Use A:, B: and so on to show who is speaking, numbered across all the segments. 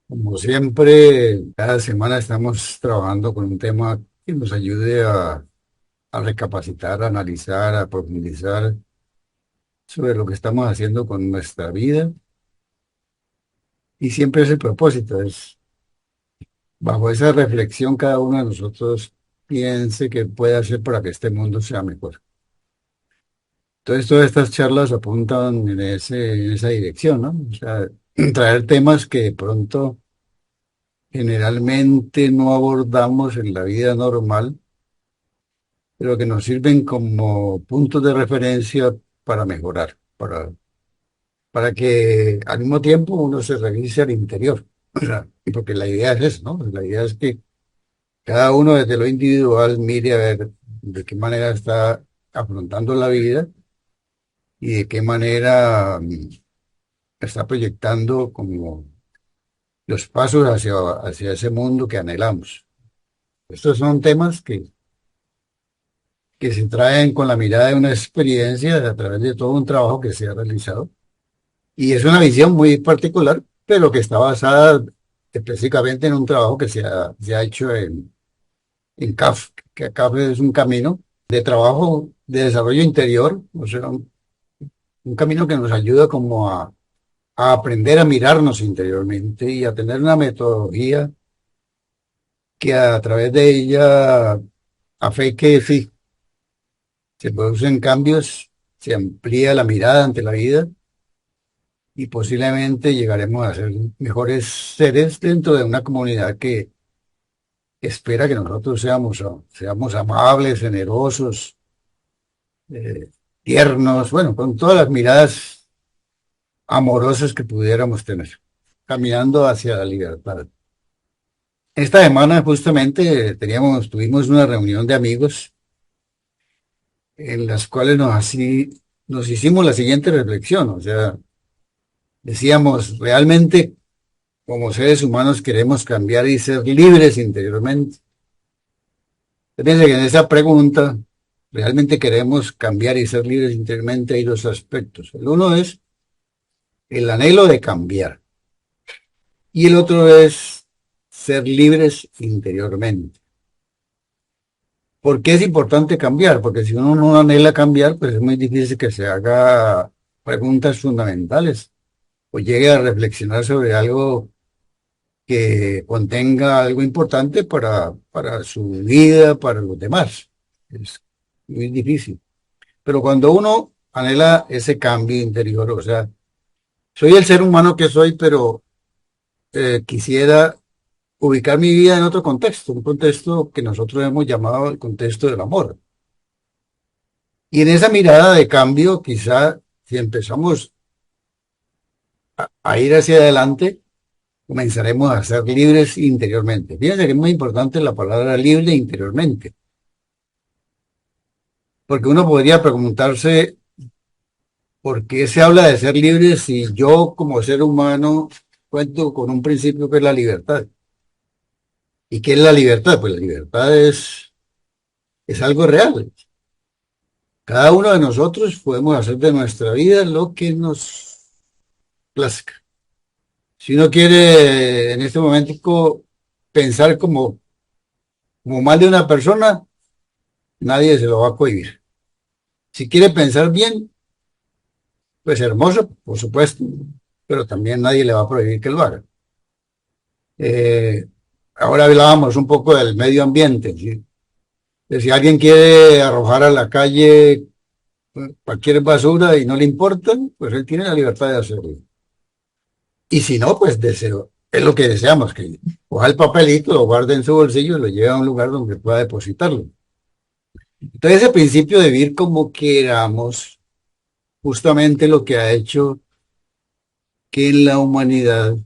A: Como siempre, cada semana estamos trabajando con un tema que nos ayude a recapacitar, a analizar, a profundizar sobre lo que estamos haciendo con nuestra vida. Y siempre es el propósito, es bajo esa reflexión cada uno de nosotros piense qué puede hacer para que este mundo sea mejor. Entonces, todas estas charlas apuntan en esa dirección, ¿no? O sea, traer temas que de pronto generalmente no abordamos en la vida normal, pero que nos sirven como puntos de referencia para mejorar, para que al mismo tiempo uno se revise al interior. O sea, porque la idea es eso, ¿no? La idea es que cada uno desde lo individual mire a ver de qué manera está afrontando la vida y de qué manera está proyectando como los pasos hacia ese mundo que anhelamos. Estos son temas que se traen con la mirada de una experiencia a través de todo un trabajo que se ha realizado. Y es una visión muy particular, pero que está basada específicamente en un trabajo que se ha hecho en CAF, que CAF es un camino de trabajo de desarrollo interior, o sea, un camino que nos ayuda como a aprender a mirarnos interiormente y a tener una metodología que a través de ella, a fe que sí, se producen cambios, se amplía la mirada ante la vida y posiblemente llegaremos a ser mejores seres dentro de una comunidad que espera que nosotros seamos amables, generosos, eh, tiernos, bueno, con todas las miradas amorosas que pudiéramos tener, caminando hacia la libertad. Esta semana justamente tuvimos una reunión de amigos en las cuales nos hicimos la siguiente reflexión, o sea, decíamos, realmente como seres humanos queremos cambiar y ser libres interiormente. Fíjense que en esa pregunta, realmente queremos cambiar y ser libres interiormente, hay dos aspectos. El uno es el anhelo de cambiar y el otro es ser libres interiormente. ¿Por qué es importante cambiar? Porque si uno no anhela cambiar, pues es muy difícil que se haga preguntas fundamentales o llegue a reflexionar sobre algo que contenga algo importante para su vida, para los demás. Es muy difícil. Pero cuando uno anhela ese cambio interior, o sea, soy el ser humano que soy, pero quisiera ubicar mi vida en otro contexto, un contexto que nosotros hemos llamado el contexto del amor. Y en esa mirada de cambio, quizá si empezamos a ir hacia adelante, comenzaremos a ser libres interiormente. Fíjense que es muy importante la palabra libre interiormente, porque uno podría preguntarse por qué se habla de ser libre si yo como ser humano cuento con un principio que es la libertad. ¿Y qué es la libertad? Pues la libertad es algo real. Cada uno de nosotros podemos hacer de nuestra vida lo que nos plazca. Si uno quiere en este momento pensar como mal de una persona, nadie se lo va a cohibir. Si quiere pensar bien, pues hermoso, por supuesto, pero también nadie le va a prohibir que lo haga. Eh, Ahora hablábamos un poco del medio ambiente, ¿sí? Que si alguien quiere arrojar a la calle cualquier basura y no le importa, pues él tiene la libertad de hacerlo. Y si no, pues deseo. Es lo que deseamos, que coja el papelito, lo guarde en su bolsillo y lo lleve a un lugar donde pueda depositarlo. Entonces, ese principio de vivir como queramos, justamente lo que ha hecho que en la humanidad,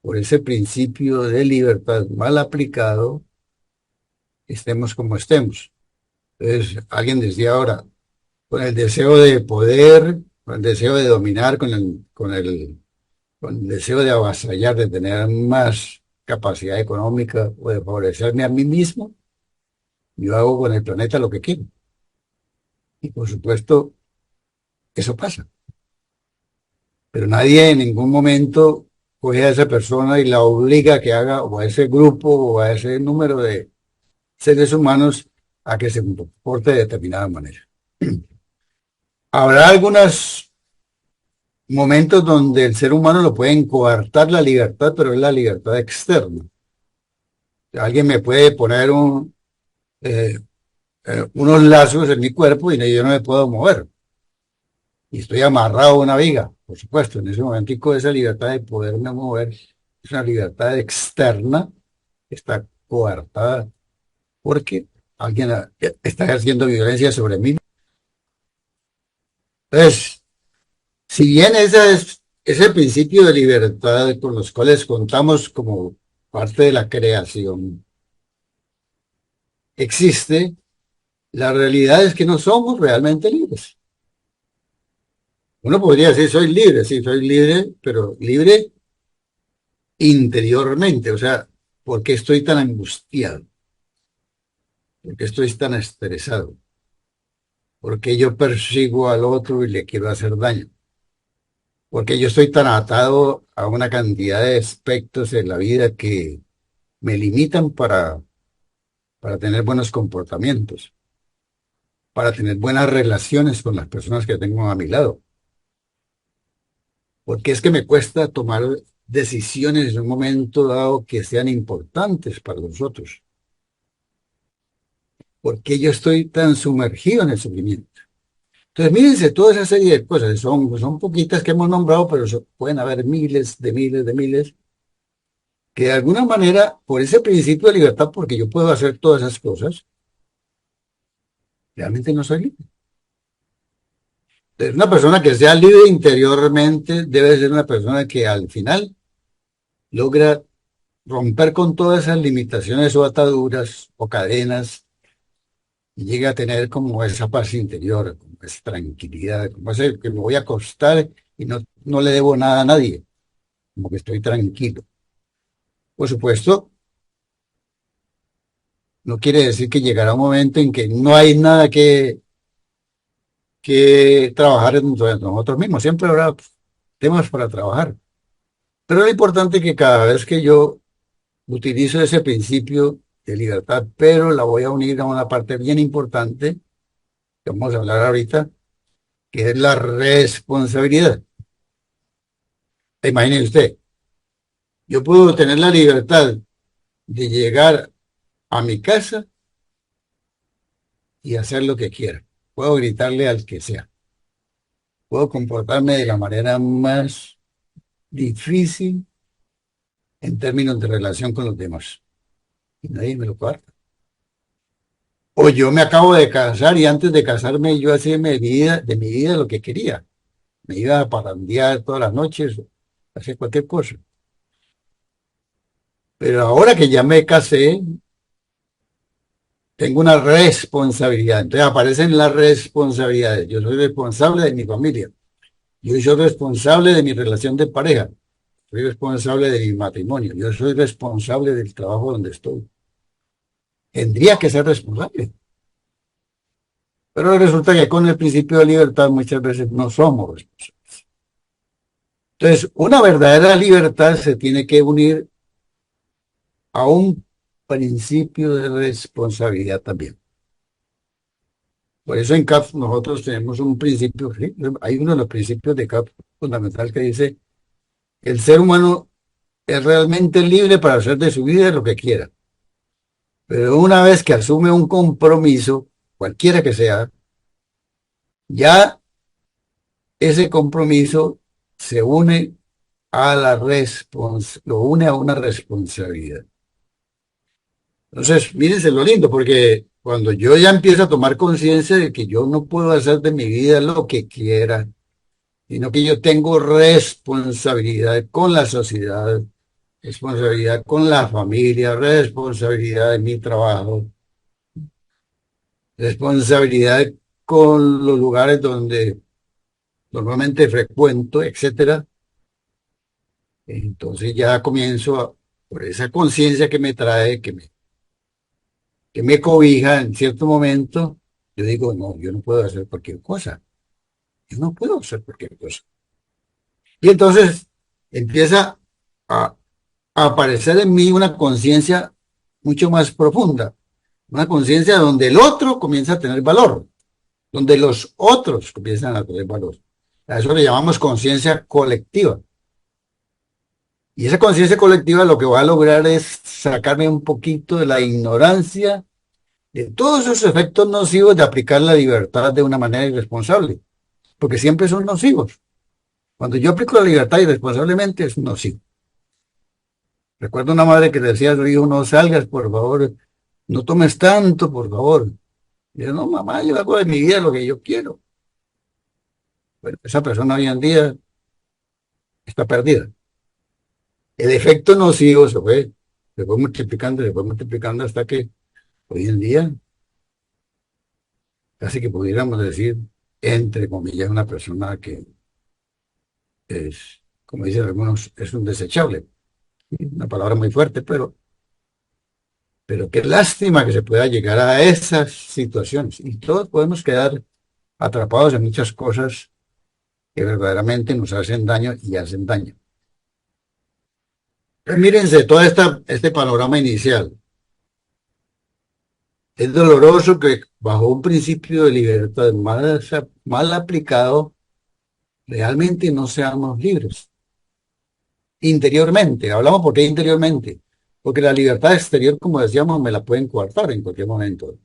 A: por ese principio de libertad mal aplicado, estemos como estemos. Entonces, alguien decía ahora, con el deseo de poder, con el deseo de dominar, con el deseo de avasallar, de tener más capacidad económica o de favorecerme a mí mismo, yo hago con el planeta lo que quiero. Y por supuesto, eso pasa. Pero nadie en ningún momento coge a esa persona y la obliga a que haga, o a ese grupo, o a ese número de seres humanos, a que se comporte de determinada manera. Habrá algunos momentos donde el ser humano lo pueden coartar la libertad, pero es la libertad externa. Alguien me puede poner eh, unos lazos en mi cuerpo y yo no me puedo mover. Y estoy amarrado a una viga, por supuesto. En ese momentico esa libertad de poderme mover es una libertad externa, está coartada porque alguien está ejerciendo violencia sobre mí. Entonces, si bien ese principio de libertad con los cuales contamos como parte de la creación existe, la realidad es que no somos realmente libres. Uno podría decir, soy libre, sí, soy libre, pero libre interiormente, o sea, ¿por qué estoy tan angustiado? ¿Por qué estoy tan estresado? ¿Por qué yo persigo al otro y le quiero hacer daño? ¿Por qué yo estoy tan atado a una cantidad de aspectos de la vida que me limitan para tener buenos comportamientos, para tener buenas relaciones con las personas que tengo a mi lado? Porque es que me cuesta tomar decisiones en un momento dado que sean importantes para nosotros. Porque yo estoy tan sumergido en el sufrimiento. Entonces, mírense toda esa serie de cosas. Son poquitas que hemos nombrado, pero pueden haber miles de miles de miles que de alguna manera, por ese principio de libertad, porque yo puedo hacer todas esas cosas, realmente no soy libre. Entonces, una persona que sea libre interiormente debe ser una persona que al final logra romper con todas esas limitaciones o ataduras o cadenas y llega a tener como esa paz interior, como esa tranquilidad, como ese que me voy a acostar y no le debo nada a nadie, como que estoy tranquilo. Por supuesto, no quiere decir que llegará un momento en que no hay nada que trabajar entre nosotros mismos, siempre habrá temas para trabajar. Pero lo importante es que cada vez que yo utilizo ese principio de libertad, pero la voy a unir a una parte bien importante, que vamos a hablar ahorita, que es la responsabilidad. Imagine usted, yo puedo tener la libertad de llegar a mi casa y hacer lo que quiera. Puedo gritarle al que sea. Puedo comportarme de la manera más difícil en términos de relación con los demás. Y nadie me lo cuarta. O yo me acabo de casar y antes de casarme yo hacía de mi vida lo que quería. Me iba a parrandear todas las noches, hacer cualquier cosa. Pero ahora que ya me casé, tengo una responsabilidad. Entonces aparecen las responsabilidades. Yo soy responsable de mi familia. Yo soy responsable de mi relación de pareja. Soy responsable de mi matrimonio. Yo soy responsable del trabajo donde estoy. Tendría que ser responsable. Pero resulta que con el principio de libertad muchas veces no somos responsables. Entonces, una verdadera libertad se tiene que unir a un principio de responsabilidad también. Por eso en CAP nosotros tenemos un principio, ¿sí? Hay uno de los principios de CAP fundamental que dice, el ser humano es realmente libre para hacer de su vida lo que quiera. Pero una vez que asume un compromiso, cualquiera que sea, ya ese compromiso se une a lo une a una responsabilidad. Entonces, mírense lo lindo, porque cuando yo ya empiezo a tomar conciencia de que yo no puedo hacer de mi vida lo que quiera, sino que yo tengo responsabilidad con la sociedad, responsabilidad con la familia, responsabilidad en mi trabajo, responsabilidad con los lugares donde normalmente frecuento, etcétera. Entonces ya comienzo por esa conciencia que me trae, que me cobija en cierto momento, yo digo, no, yo no puedo hacer cualquier cosa. Yo no puedo hacer cualquier cosa. Y entonces empieza a, a aparecer en mí una conciencia mucho más profunda, una conciencia donde el otro comienza a tener valor, donde los otros comienzan a tener valor. A eso le llamamos conciencia colectiva. Y esa conciencia colectiva lo que va a lograr es sacarme un poquito de la ignorancia de todos esos efectos nocivos de aplicar la libertad de una manera irresponsable, porque siempre son nocivos. Cuando yo aplico la libertad irresponsablemente es nocivo. Recuerdo una madre que le decía a su hijo, no salgas, por favor, no tomes tanto, por favor. Y yo, no, mamá, yo hago de mi vida lo que yo quiero. Bueno, esa persona hoy en día está perdida. El efecto nocivo se fue multiplicando hasta que hoy en día casi que pudiéramos decir, entre comillas, una persona que es, como dicen algunos, es un desechable. Una palabra muy fuerte, pero qué lástima que se pueda llegar a esas situaciones. Y todos podemos quedar atrapados en muchas cosas que verdaderamente nos hacen daño y hacen daño. Pues mírense, todo este panorama inicial. Es doloroso que bajo un principio de libertad mal aplicado, realmente no seamos libres. Interiormente, hablamos por qué interiormente, porque la libertad exterior, como decíamos, me la pueden coartar en cualquier momento.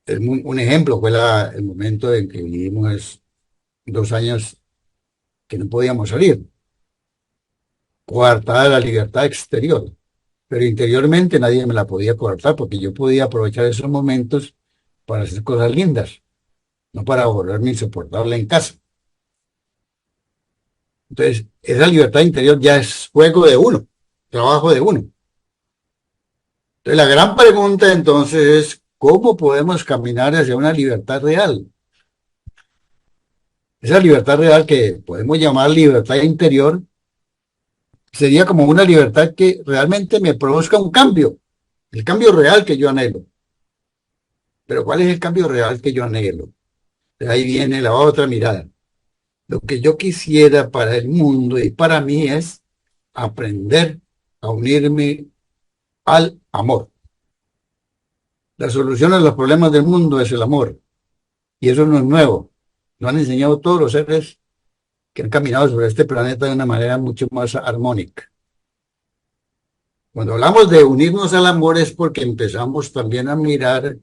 A: Un ejemplo fue el momento en que vivimos 2 años que no podíamos salir, coartada la libertad exterior, pero interiormente nadie me la podía coartar porque yo podía aprovechar esos momentos para hacer cosas lindas, no para volverme insoportable en casa. Entonces, esa libertad interior ya es juego de uno, trabajo de uno. Entonces, la gran pregunta entonces es, ¿cómo podemos caminar hacia una libertad real? Esa libertad real que podemos llamar libertad interior sería como una libertad que realmente me produzca un cambio, el cambio real que yo anhelo. Pero ¿cuál es el cambio real que yo anhelo? De ahí viene la otra mirada. Lo que yo quisiera para el mundo y para mí es aprender a unirme al amor. La solución a los problemas del mundo es el amor. Y eso no es nuevo. Lo han enseñado todos los seres que han caminado sobre este planeta de una manera mucho más armónica. Cuando hablamos de unirnos al amor es porque empezamos también a mirar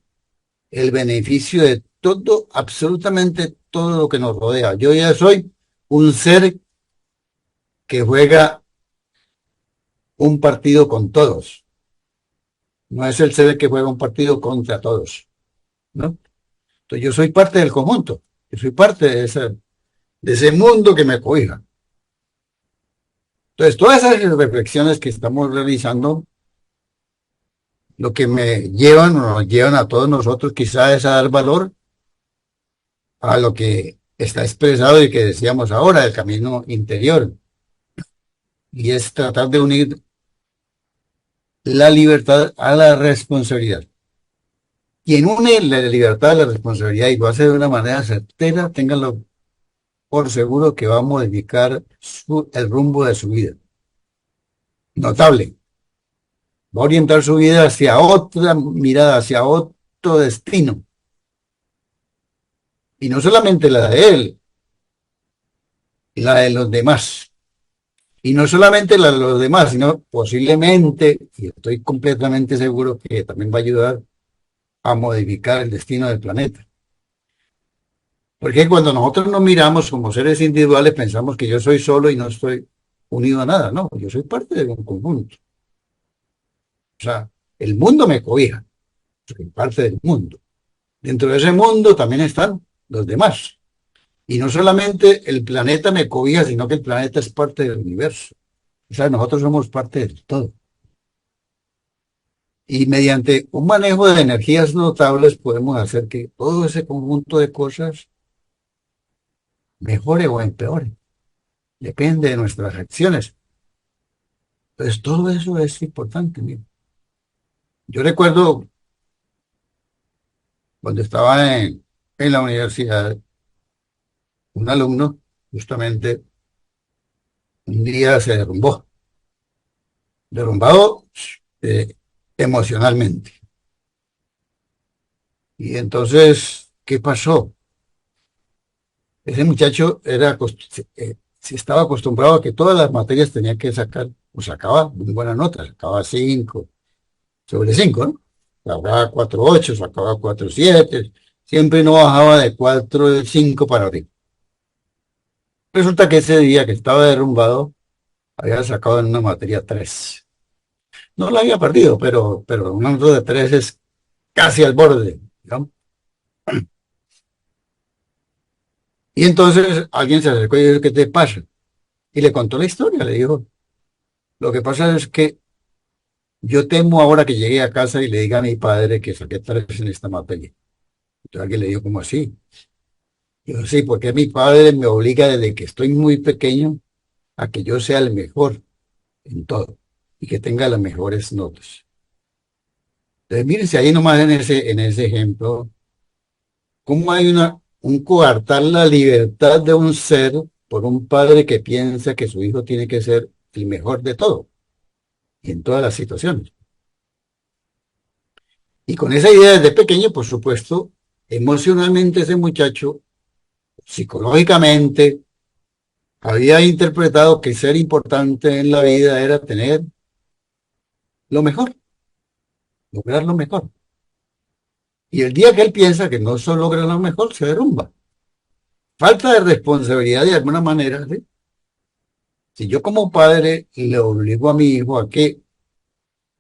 A: el beneficio de todo, absolutamente todo lo que nos rodea. Yo ya soy un ser que juega un partido con todos. No es el ser que juega un partido contra todos, ¿no? Entonces yo soy parte del conjunto. Yo soy parte de ese mundo que me cobija. Entonces, todas esas reflexiones que estamos realizando, lo que me llevan o nos llevan a todos nosotros quizás es a dar valor a lo que está expresado y que decíamos ahora, el camino interior, y es tratar de unir la libertad a la responsabilidad. Quien une la libertad a la responsabilidad y lo hace de una manera certera, ténganlo por seguro que va a modificar el rumbo de su vida. Notable. Va a orientar su vida hacia otra mirada, hacia otro destino. Y no solamente la de él, la de los demás. Y no solamente la de los demás, sino posiblemente, y estoy completamente seguro que también va a ayudar a modificar el destino del planeta. Porque cuando nosotros nos miramos como seres individuales, pensamos que yo soy solo y no estoy unido a nada. No, yo soy parte de un conjunto. O sea, el mundo me cobija, soy parte del mundo. Dentro de ese mundo también están los demás. Y no solamente el planeta me cobija, sino que el planeta es parte del universo. O sea, nosotros somos parte del todo. Y mediante un manejo de energías notables podemos hacer que todo ese conjunto de cosas mejore o empeore. Depende de nuestras acciones. Entonces, todo eso es importante. Mira. Yo recuerdo cuando estaba en la universidad, un alumno, justamente, un día se derrumbó, derrumbado eh, emocionalmente. Y entonces, ¿qué pasó? Ese muchacho se estaba acostumbrado a que todas las materias tenía que sacar, o sacaba muy buenas notas, sacaba 5 sobre 5, ¿no? Sacaba 4,8, sacaba 4,7, siempre no bajaba de 4,5 para arriba. Resulta que ese día que estaba derrumbado, había sacado en una materia 3. No la había perdido, pero un número de 3 es casi al borde, ¿no? Y entonces alguien se acercó y dijo, ¿qué te pasa? Y le contó la historia, le dijo, lo que pasa es que yo temo ahora que llegue a casa y le diga a mi padre que saqué 3 en esta materia. Entonces alguien le dijo, ¿cómo así? Yo, sí, porque mi padre me obliga desde que estoy muy pequeño a que yo sea el mejor en todo y que tenga las mejores notas. Entonces, mírense ahí nomás en ese ejemplo, cómo hay un coartar la libertad de un ser por un padre que piensa que su hijo tiene que ser el mejor de todo y en todas las situaciones. Y con esa idea desde pequeño, por supuesto, emocionalmente ese muchacho, psicológicamente, había interpretado que ser importante en la vida era tener lo mejor, lograr lo mejor. Y el día que él piensa que no solo logra lo mejor, se derrumba. Falta de responsabilidad de alguna manera, ¿sí? Si yo como padre le obligo a mi hijo a que,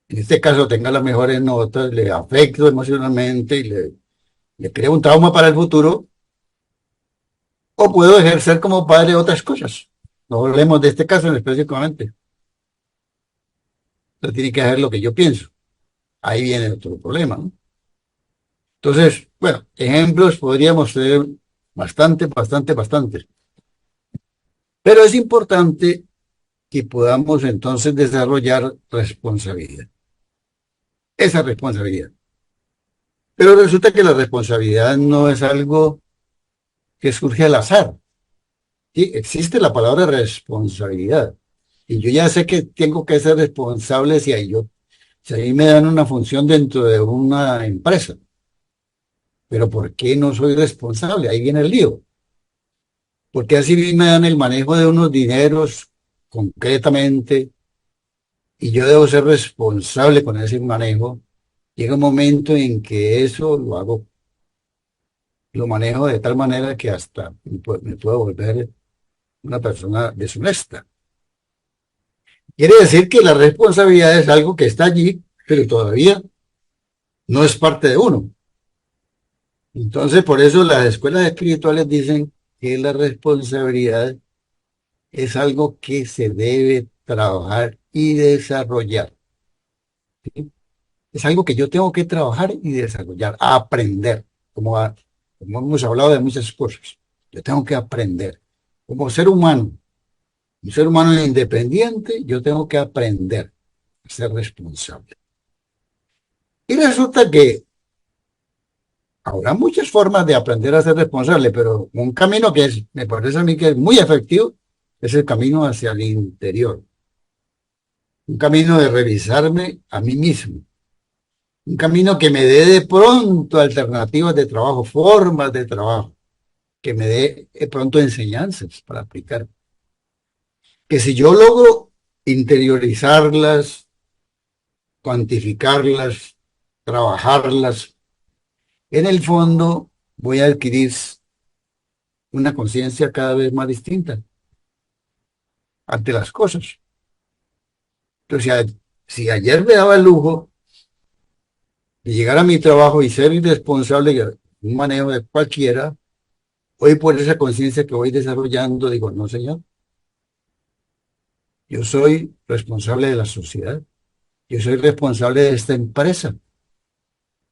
A: en este caso, tenga las mejores notas, le afecto emocionalmente y le creo un trauma para el futuro, o puedo ejercer como padre otras cosas. No hablemos de este caso en específicamente. Usted tiene que hacer lo que yo pienso. Ahí viene otro problema, ¿no? Entonces, bueno, ejemplos podríamos tener bastante, bastante, bastante. Pero es importante que podamos entonces desarrollar responsabilidad. Esa responsabilidad. Pero resulta que la responsabilidad no es algo que surge al azar. ¿Sí? Existe la palabra responsabilidad. Y yo ya sé que tengo que ser responsable si ahí me dan una función dentro de una empresa. Pero ¿por qué no soy responsable? Ahí viene el lío. Porque así me dan el manejo de unos dineros concretamente y yo debo ser responsable con ese manejo. Llega un momento en que eso lo manejo de tal manera que hasta me puedo volver una persona deshonesta. Quiere decir que la responsabilidad es algo que está allí, pero todavía no es parte de uno. Entonces, por eso las escuelas espirituales dicen que la responsabilidad es algo que se debe trabajar y desarrollar. ¿Sí? Es algo que yo tengo que trabajar y desarrollar, aprender, como, como hemos hablado de muchas cosas. Yo tengo que aprender. Como ser humano, un ser humano independiente, yo tengo que aprender a ser responsable. Y resulta que habrá muchas formas de aprender a ser responsable, pero un camino me parece a mí que es muy efectivo, es el camino hacia el interior. Un camino de revisarme a mí mismo. Un camino que me dé de pronto alternativas de trabajo, formas de trabajo, que me dé de pronto enseñanzas para aplicar. Que si yo logro interiorizarlas, cuantificarlas, trabajarlas, en el fondo voy a adquirir una conciencia cada vez más distinta ante las cosas. Entonces, si ayer me daba el lujo de llegar a mi trabajo y ser irresponsable de un manejo de cualquiera, hoy por esa conciencia que voy desarrollando, digo, no, señor, yo soy responsable de la sociedad, yo soy responsable de esta empresa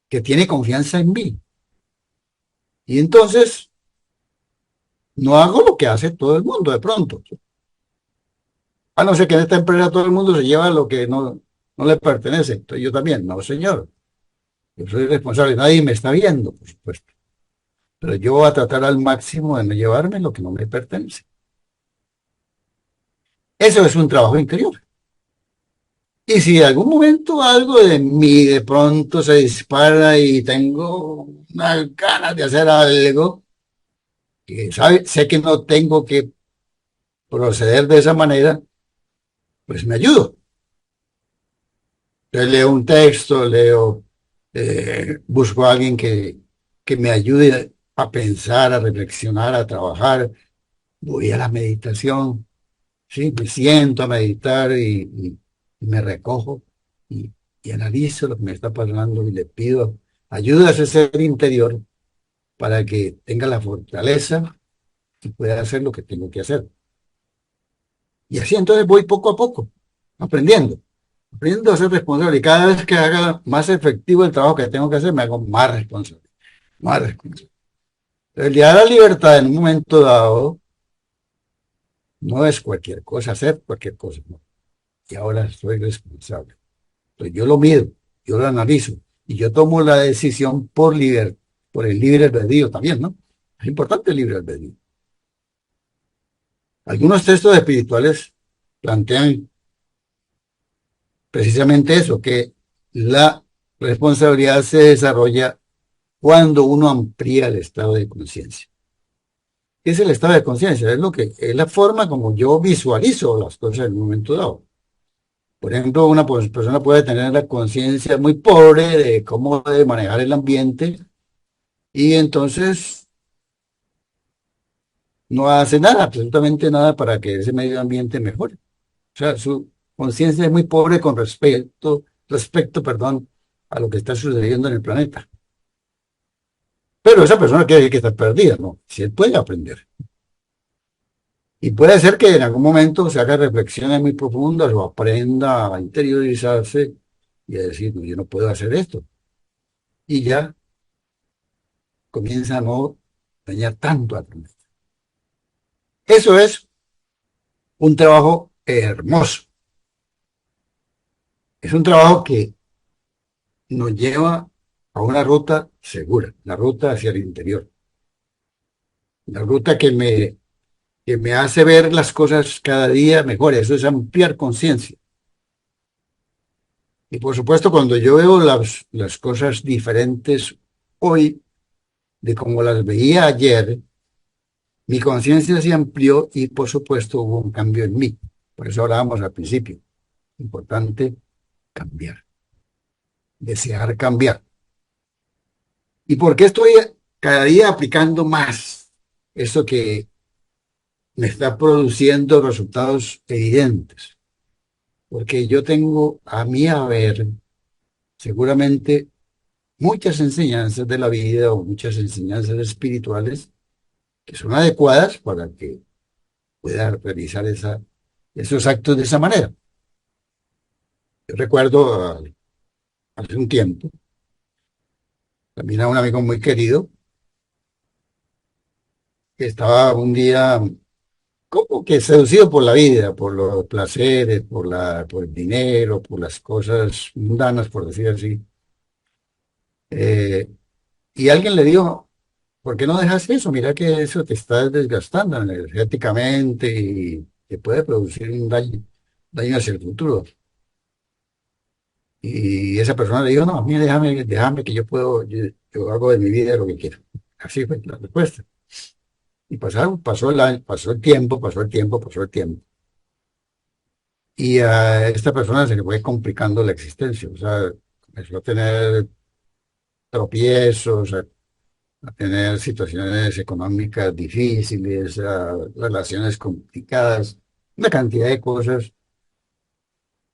A: que tiene confianza en mí. Y entonces no hago lo que hace todo el mundo de pronto. A no ser que en esta empresa todo el mundo se lleva lo que no le pertenece. Entonces yo también, no, señor, yo soy responsable, nadie me está viendo, por supuesto. Pero yo voy a tratar al máximo de no llevarme lo que no me pertenece. Eso es un trabajo interior. Y si en algún momento algo de mí de pronto se dispara y tengo unas ganas de hacer algo, que sé que no tengo que proceder de esa manera, pues me ayudo. Entonces leo un texto, busco a alguien que me ayude a pensar, a reflexionar, a trabajar. Voy a la meditación, ¿sí? Me siento a meditar y me recojo y, y analizo lo que me está pasando y le pido ayuda a ese ser interior para que tenga la fortaleza y pueda hacer lo que tengo que hacer. Y así entonces voy poco a poco, aprendiendo, aprendiendo a ser responsable. Y cada vez que haga más efectivo el trabajo que tengo que hacer, me hago más responsable, más responsable. El día de la libertad en un momento dado no es cualquier cosa, hacer cualquier cosa, no. Y ahora soy responsable. Entonces yo lo mido, yo lo analizo y yo tomo la decisión por el libre albedrío también, ¿no? Es importante el libre albedrío. Algunos textos espirituales plantean precisamente eso, que la responsabilidad se desarrolla cuando uno amplía el estado de conciencia. ¿Qué es el estado de conciencia? Es la forma como yo visualizo las cosas en un momento dado. Por ejemplo, una persona puede tener la conciencia muy pobre de cómo debe manejar el ambiente y entonces no hace nada, absolutamente nada para que ese medio ambiente mejore. O sea, su conciencia es muy pobre con respecto, a lo que está sucediendo en el planeta. Pero esa persona quiere decir que está perdida, ¿no? Si él puede aprender. Y puede ser que en algún momento se haga reflexiones muy profundas o aprenda a interiorizarse y a decir, no, yo no puedo hacer esto. Y ya comienza a no dañar tanto al planeta. Eso es un trabajo hermoso. Es un trabajo que nos lleva a una ruta segura, la ruta hacia el interior, la ruta que me hace ver las cosas cada día mejor. Eso es ampliar conciencia. Y por supuesto, cuando yo veo las cosas diferentes hoy de como las veía ayer, mi conciencia se amplió y por supuesto hubo un cambio en mí. Por eso hablábamos al principio. Importante cambiar, desear cambiar. ¿Y por qué estoy cada día aplicando más eso que me está produciendo resultados evidentes? Porque yo tengo a mi haber seguramente muchas enseñanzas de la vida o muchas enseñanzas espirituales que son adecuadas para que pueda realizar esos actos de esa manera. Yo recuerdo hace un tiempo, también a un amigo muy querido, que estaba un día como que seducido por la vida, por los placeres, por el dinero, por las cosas mundanas, por decir así. Eh, y alguien le dijo, ¿por qué no dejas eso? Mira que eso te está desgastando energéticamente y te puede producir un daño hacia el futuro. Y esa persona le dijo, no, a mí déjame que yo hago de mi vida lo que quiero. Así fue la respuesta. Y pasó el año, pasó el tiempo, pasó el tiempo. Y a esta persona se le fue complicando la existencia. O sea, empezó a tener tropiezos, a tener situaciones económicas difíciles, relaciones complicadas, una cantidad de cosas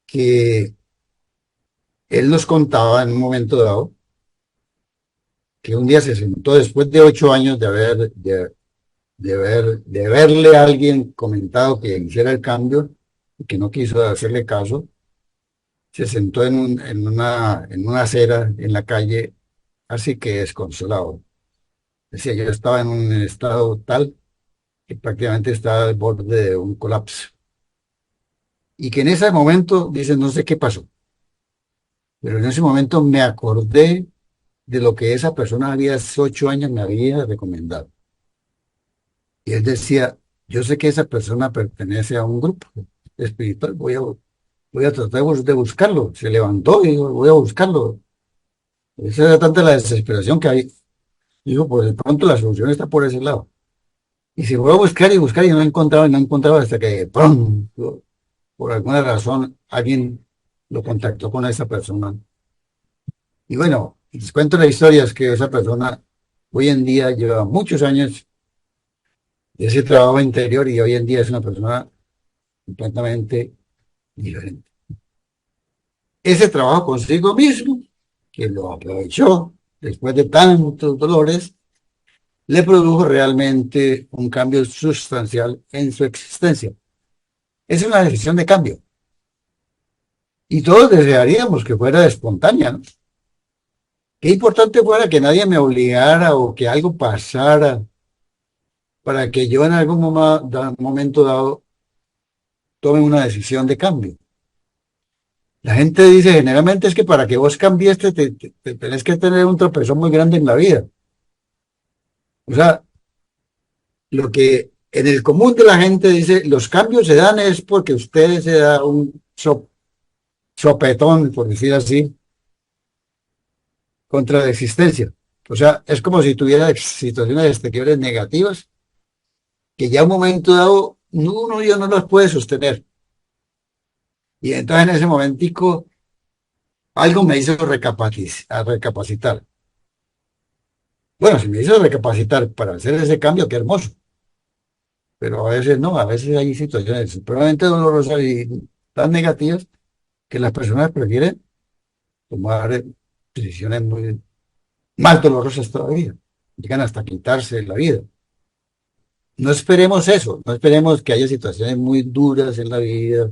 A: que él nos contaba en un momento dado, que un día se sentó después de 8 años de verle a alguien comentado que hiciera el cambio y que no quiso hacerle caso, se sentó en una acera en la calle, así que desconsolado. Decía, yo estaba en un estado tal que prácticamente estaba al borde de un colapso. Y que en ese momento, dice, no sé qué pasó, pero en ese momento me acordé de lo que esa persona había hace 8 años me había recomendado. Y él decía, yo sé que esa persona pertenece a un grupo. espiritual, voy a tratar de buscarlo. Se levantó y dijo, voy a buscarlo. Esa era tanta la desesperación que hay. Dijo, pues de pronto la solución está por ese lado. Y se fue a buscar y buscar y no encontraba y no encontraba hasta que, ¡pum! Por alguna razón, alguien lo contactó con esa persona. Y bueno, les cuento la historia, es que esa persona hoy en día lleva muchos años de ese trabajo interior y hoy en día es una persona completamente diferente. Ese trabajo consigo mismo, que lo aprovechó después de tantos dolores, le produjo realmente un cambio sustancial en su existencia. Es una decisión de cambio. Y todos desearíamos que fuera espontánea, ¿no? Qué importante fuera que nadie me obligara o que algo pasara para que yo en algún momento dado tome una decisión de cambio. La gente dice generalmente es que para que vos cambies te tenés que tener un tropezón muy grande en la vida. O sea, lo que en el común de la gente dice, los cambios se dan es porque usted se da un sopetón, por decir así, contra la existencia. O sea, es como si tuviera situaciones exteriores negativas que ya a un momento dado uno ya no las puede sostener. Y entonces en ese momentico algo me hizo recapacitar. Bueno, si me hizo recapacitar para hacer ese cambio, qué hermoso. Pero a veces no, a veces hay situaciones supremamente dolorosas y tan negativas que las personas prefieren tomar decisiones muy más dolorosas todavía. Llegan hasta quitarse la vida. No esperemos eso, no esperemos que haya situaciones muy duras en la vida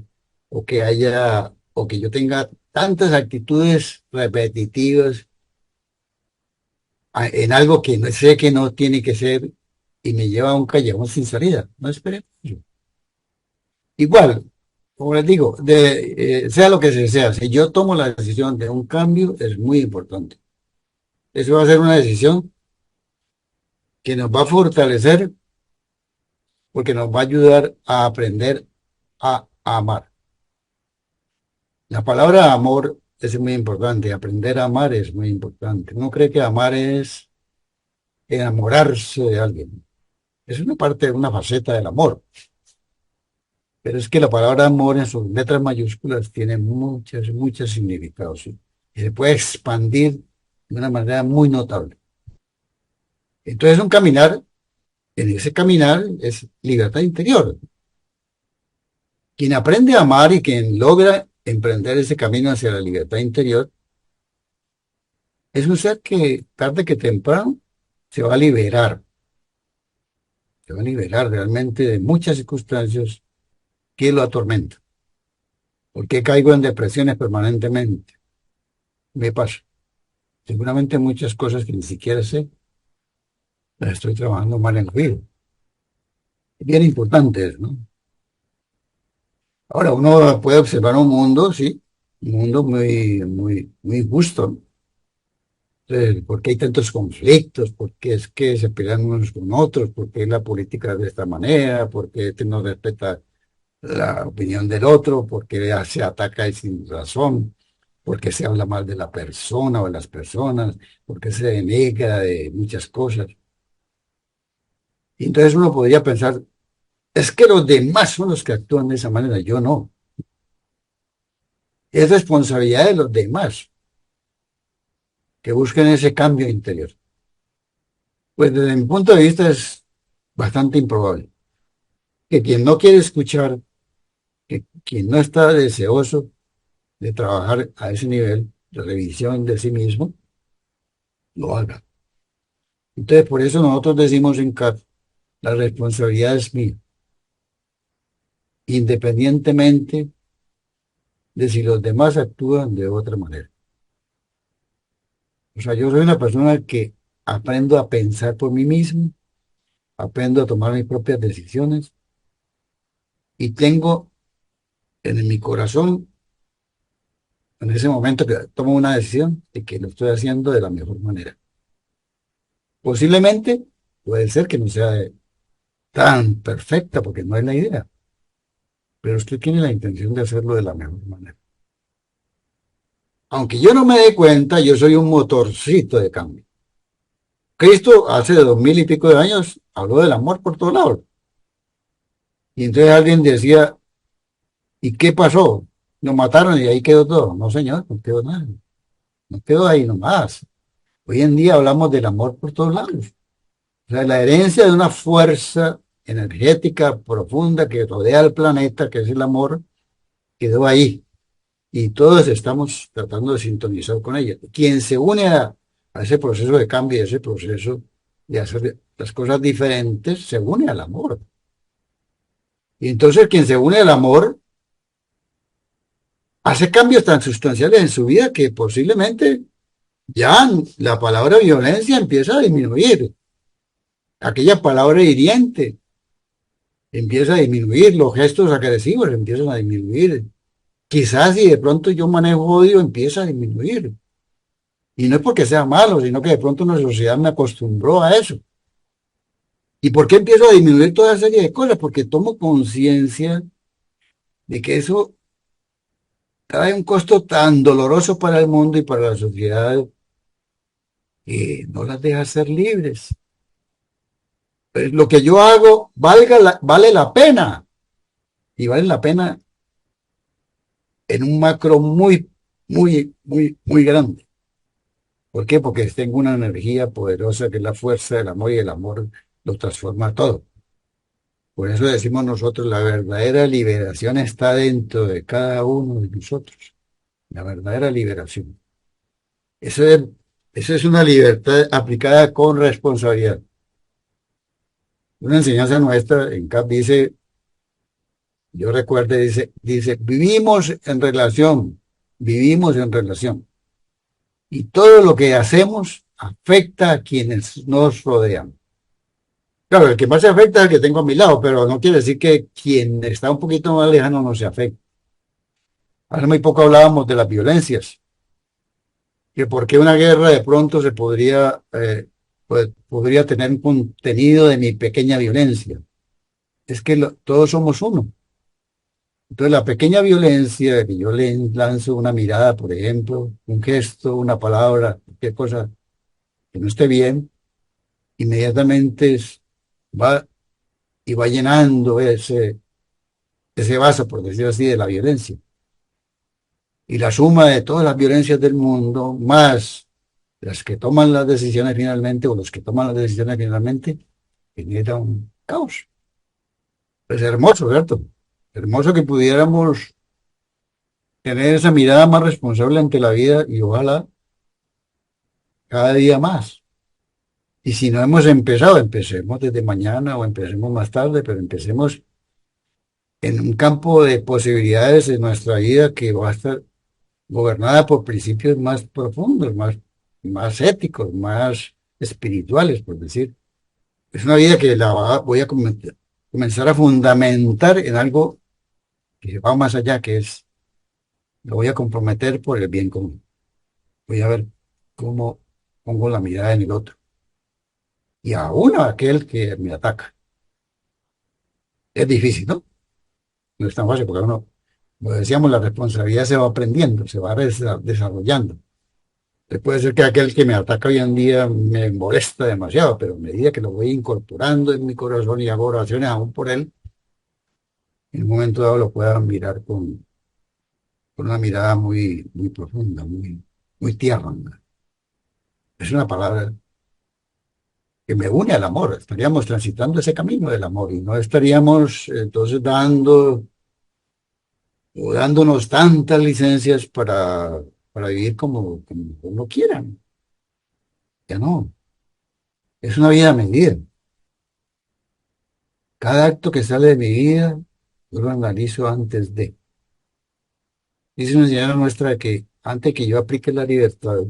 A: o que yo tenga tantas actitudes repetitivas en algo que no sé que no tiene que ser y me lleva a un callejón sin salida. No esperemos eso. Igual, como les digo, sea lo que sea, si yo tomo la decisión de un cambio, es muy importante. Eso va a ser una decisión que nos va a fortalecer porque nos va a ayudar a aprender a amar. La palabra amor es muy importante, aprender a amar es muy importante. Uno cree que amar es enamorarse de alguien. Es una parte, una faceta del amor. Pero es que la palabra amor en sus letras mayúsculas tiene muchos significados, ¿sí? Y se puede expandir de una manera muy notable. Entonces, un caminar, en ese caminar es libertad interior. Quien aprende a amar y quien logra emprender ese camino hacia la libertad interior es un ser que tarde que temprano se va a liberar, se va a liberar realmente de muchas circunstancias que lo atormentan. ¿Por qué caigo en depresiones permanentemente? Me pasa. Seguramente muchas cosas que ni siquiera sé, las estoy trabajando mal en la vida. Bien importantes, ¿no? Ahora, uno puede observar un mundo, sí, un mundo muy justo. ¿Por qué hay tantos conflictos? ¿Por qué es que se pelean unos con otros? ¿Por qué la política es de esta manera? ¿Por qué este no respeta la opinión del otro? ¿Por qué se ataca y sin razón? ¿Por qué se habla mal de la persona o de las personas? ¿Por qué se denigra de muchas cosas? Y entonces uno podría pensar, es que los demás son los que actúan de esa manera, yo no. Es responsabilidad de los demás que busquen ese cambio interior. Pues desde mi punto de vista es bastante improbable que quien no quiere escuchar, que quien no está deseoso de trabajar a ese nivel de revisión de sí mismo, lo haga. Entonces, por eso nosotros decimos en CAT, la responsabilidad es mía, independientemente de si los demás actúan de otra manera. O sea, yo soy una persona que aprendo a pensar por mí mismo, aprendo a tomar mis propias decisiones y tengo en mi corazón, en ese momento que tomo una decisión, de que lo estoy haciendo de la mejor manera. Posiblemente puede ser que no sea tan perfecta, porque no es la idea, pero usted tiene la intención de hacerlo de la mejor manera. Aunque yo no me dé cuenta, yo soy un motorcito de cambio. Cristo hace 2000 y pico de años habló del amor por todos lados. Y entonces alguien decía, ¿y qué pasó? Nos mataron y ahí quedó todo. No, señor, no quedó nada. No quedó ahí nomás. Hoy en día hablamos del amor por todos lados. O sea, la herencia de una fuerza energética profunda que rodea al planeta, que es el amor, quedó ahí. Y todos estamos tratando de sintonizar con ella. Quien se une a ese proceso de cambio, a ese proceso de hacer las cosas diferentes, se une al amor. Y entonces quien se une al amor hace cambios tan sustanciales en su vida que posiblemente ya la palabra violencia empieza a disminuir. Aquella palabra hiriente empieza a disminuir, los gestos agresivos empiezan a disminuir. Quizás si de pronto yo manejo odio, empieza a disminuir. Y no es porque sea malo, sino que de pronto nuestra sociedad me acostumbró a eso. ¿Y por qué empiezo a disminuir toda serie de cosas? Porque tomo conciencia de que eso trae un costo tan doloroso para el mundo y para la sociedad que no las deja ser libres. Pues lo que yo hago vale la pena y vale la pena en un macro muy grande. ¿Por qué? Porque tengo una energía poderosa que es la fuerza del amor y el amor lo transforma todo. Por eso decimos nosotros, la verdadera liberación está dentro de cada uno de nosotros. La verdadera liberación. Eso es, eso es una libertad aplicada con responsabilidad. Una enseñanza nuestra en CAP dice, yo recuerdo, dice, vivimos en relación. Y todo lo que hacemos afecta a quienes nos rodean. Claro, el que más se afecta es el que tengo a mi lado, pero no quiere decir que quien está un poquito más lejano no se afecte. Hace muy poco hablábamos de las violencias, que por qué una guerra de pronto se podría, pues, podría tener un contenido de mi pequeña violencia. Es que todos somos uno. Entonces la pequeña violencia, que yo le lanzo una mirada, por ejemplo, un gesto, una palabra, cualquier cosa que no esté bien, inmediatamente va y va llenando ese vaso, por decirlo así, de la violencia. Y la suma de todas las violencias del mundo, más las que toman las decisiones finalmente, o los que toman las decisiones finalmente, genera un caos. Es hermoso, ¿cierto? Hermoso que pudiéramos tener esa mirada más responsable ante la vida y ojalá cada día más. Y si no hemos empezado, empecemos desde mañana o empecemos más tarde, pero empecemos en un campo de posibilidades en nuestra vida que va a estar gobernada por principios más profundos, más éticos, más espirituales, por decir. Es una vida que voy a comenzar a fundamentar en algo que va más allá, que es, lo voy a comprometer por el bien común. Voy a ver cómo pongo la mirada en el otro. Y aún a aquel que me ataca. Es difícil, ¿no? No es tan fácil porque uno, como decíamos, la responsabilidad se va aprendiendo, se va desarrollando. Puede ser que aquel que me ataca hoy en día me molesta demasiado, pero a medida que lo voy incorporando en mi corazón y hago oraciones aún por él, en un momento dado lo pueda mirar con una mirada muy profunda, muy tierna. Es una palabra que me une al amor. Estaríamos transitando ese camino del amor y no estaríamos entonces dando o dándonos tantas licencias para vivir como uno quiera. Ya no. Es una vida a medida. Cada acto que sale de mi vida, yo lo analizo antes de. Dice una señora nuestra que antes que yo aplique la libertad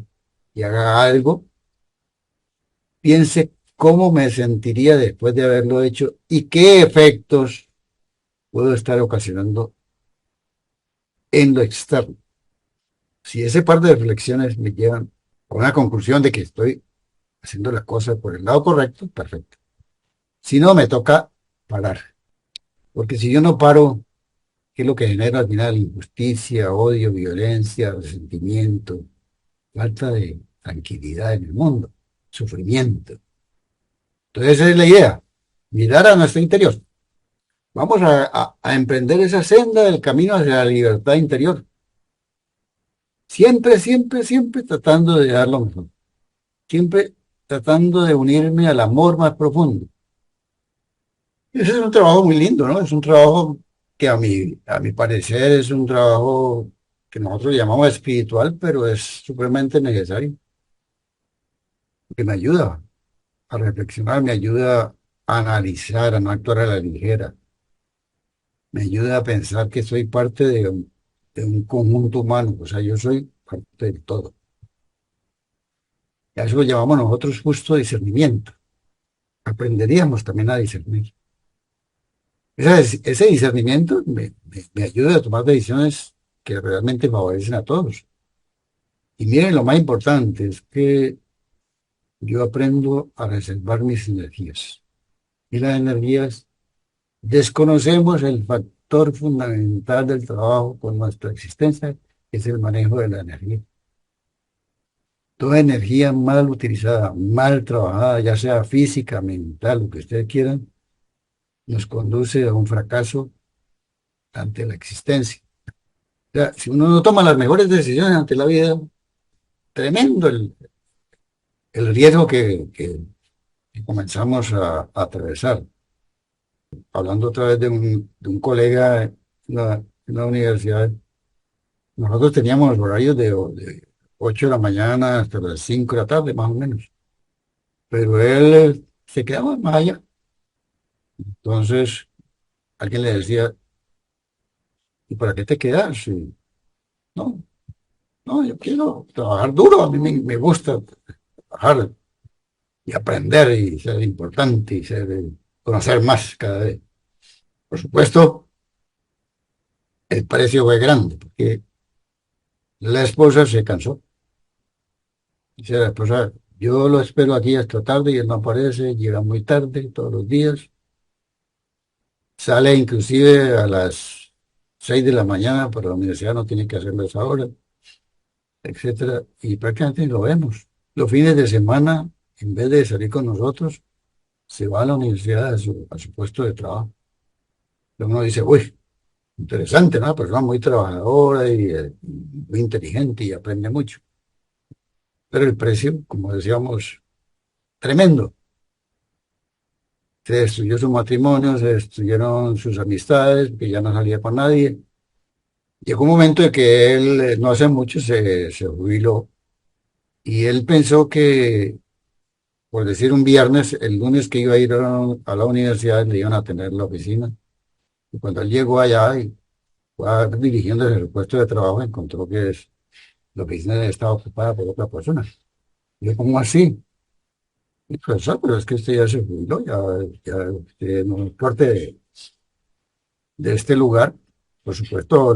A: y haga algo, piense cómo me sentiría después de haberlo hecho y qué efectos puedo estar ocasionando en lo externo. Si ese par de reflexiones me llevan a una conclusión de que estoy haciendo las cosas por el lado correcto, perfecto. Si no, me toca parar. Porque si yo no paro, ¿Qué es lo que genera al final? Injusticia, odio, violencia, resentimiento, falta de tranquilidad en el mundo, sufrimiento. Entonces esa es la idea, mirar a nuestro interior. Vamos a emprender esa senda del camino hacia la libertad interior. Siempre, siempre, siempre tratando de dar lo mejor. Siempre tratando de unirme al amor más profundo. Ese es un trabajo muy lindo, ¿no? Es un trabajo que a mi parecer es un trabajo que nosotros llamamos espiritual, pero es supremamente necesario, que me ayuda a reflexionar, me ayuda a analizar, a no actuar a la ligera, me ayuda a pensar que soy parte de un conjunto humano, o sea, yo soy parte del todo. Y a eso lo llamamos nosotros justo discernimiento. Aprenderíamos también a discernir. Ese discernimiento me ayuda a tomar decisiones que realmente favorecen a todos. Y miren, lo más importante es que yo aprendo a reservar mis energías. Y las energías, desconocemos el factor fundamental del trabajo con nuestra existencia, que es el manejo de la energía. Toda energía mal utilizada, mal trabajada, ya sea física, mental, lo que ustedes quieran, nos conduce a un fracaso ante la existencia. O sea, si uno no toma las mejores decisiones ante la vida, tremendo el riesgo que comenzamos a atravesar. Hablando otra vez de un colega en la universidad, nosotros teníamos horarios de 8 de la mañana hasta las 5 de la tarde, más o menos, pero él se quedaba más allá. Entonces, alguien le decía, ¿y para qué te quedas? Sí, no, no, yo quiero trabajar duro, a mí me gusta trabajar y aprender y ser importante y conocer más cada vez. Por supuesto, el precio fue grande, porque la esposa se cansó. Dice la esposa, yo lo espero aquí hasta tarde y él no aparece, llega muy tarde todos los días, sale inclusive a las 6 de la mañana, pero la universidad no tiene que hacerlo a esa hora, etcétera, y prácticamente ni lo vemos. Los fines de semana, en vez de salir con nosotros, se va a la universidad a su puesto de trabajo. Luego uno dice, uy, interesante, ¿no? Una persona muy trabajadora y muy inteligente y aprende mucho. Pero el precio, como decíamos, tremendo. Se destruyó su matrimonio, se destruyeron sus amistades, que ya no salía con nadie. Llegó un momento en que él, no hace mucho, se jubiló y él pensó que, por decir un viernes, el lunes que iba a ir a la universidad, le iban a tener la oficina. Y cuando él llegó allá y fue dirigiéndose el puesto de trabajo, encontró que la oficina estaba ocupada por otra persona. Y yo, ¿cómo así? Y profesor, pero es que usted ya se jubiló, ya usted no es parte de este lugar. Por supuesto,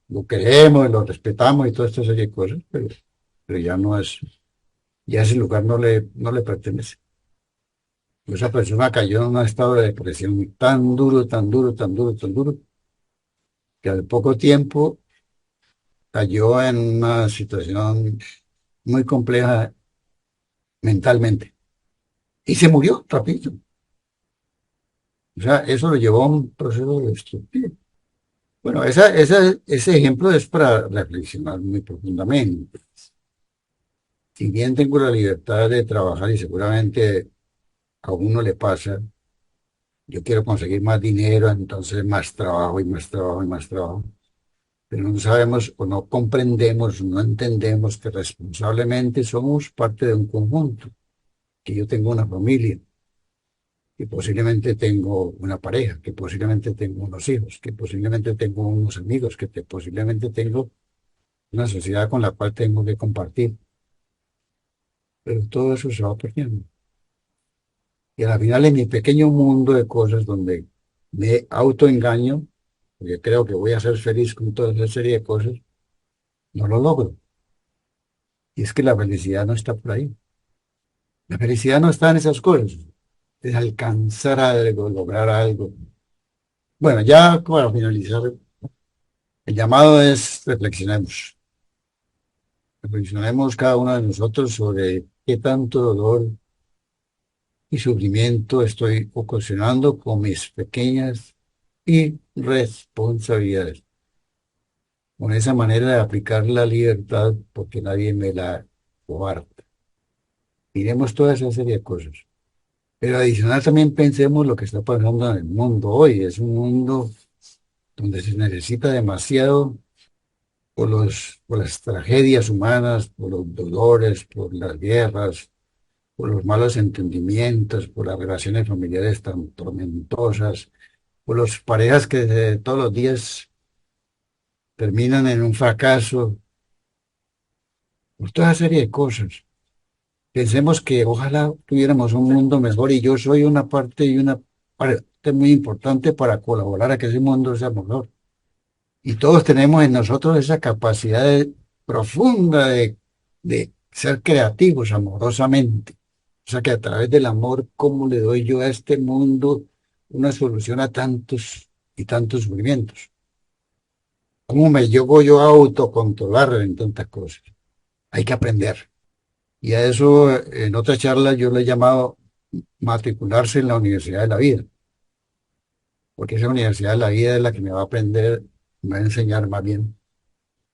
A: lo queremos, lo respetamos y toda esta serie de cosas, pero ya no es, ya ese lugar no le pertenece. Esa persona cayó en un estado de depresión tan duro, tan duro, tan duro, tan duro, que al poco tiempo cayó en una situación muy compleja mentalmente y se murió rapidito. O sea, eso lo llevó a un proceso destructivo. Bueno, ese ejemplo es para reflexionar muy profundamente. Si bien tengo la libertad de trabajar y seguramente a uno le pasa, yo quiero conseguir más dinero, entonces más trabajo y más trabajo y más trabajo. Pero no sabemos o no comprendemos, no entendemos que responsablemente somos parte de un conjunto, que yo tengo una familia, que posiblemente tengo una pareja, que posiblemente tengo unos hijos, que posiblemente tengo unos amigos, posiblemente tengo una sociedad con la cual tengo que compartir. Pero todo eso se va perdiendo. Y al final en mi pequeño mundo de cosas donde me autoengaño, porque creo que voy a ser feliz con toda esa serie de cosas, no lo logro. Y es que la felicidad no está por ahí. La felicidad no está en esas cosas. Es alcanzar algo, lograr algo. Bueno, ya para finalizar, El llamado es reflexionemos cada uno de nosotros sobre qué tanto dolor y sufrimiento estoy ocasionando con mis pequeñas irresponsabilidades, con esa manera de aplicar la libertad porque nadie me la coarta. Miremos toda esa serie de cosas. Pero adicional también pensemos lo que está pasando en el mundo hoy. Es un mundo donde se necesita demasiado por las tragedias humanas, por los dolores, por las guerras, por los malos entendimientos, por las relaciones familiares tan tormentosas, por las parejas que todos los días terminan en un fracaso, por toda serie de cosas. Pensemos que ojalá tuviéramos un mundo mejor y yo soy una parte y una parte muy importante para colaborar a que ese mundo sea mejor. Y todos tenemos en nosotros esa capacidad profunda de ser creativos amorosamente. O sea que a través del amor, ¿cómo le doy yo a este mundo una solución a tantos y tantos sufrimientos? ¿Cómo me llevo yo a autocontrolar en tantas cosas? Hay que aprender. Y a eso, en otra charla, yo le he llamado matricularse en la Universidad de la Vida, porque esa Universidad de la Vida es la que me va a aprender, me va a enseñar más bien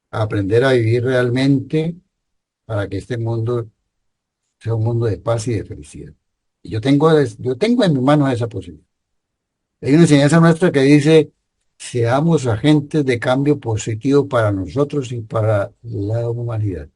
A: a aprender a vivir realmente para que este mundo sea un mundo de paz y de felicidad. Y yo tengo en mis manos esa posibilidad. Hay una enseñanza nuestra que dice, seamos agentes de cambio positivo para nosotros y para la humanidad.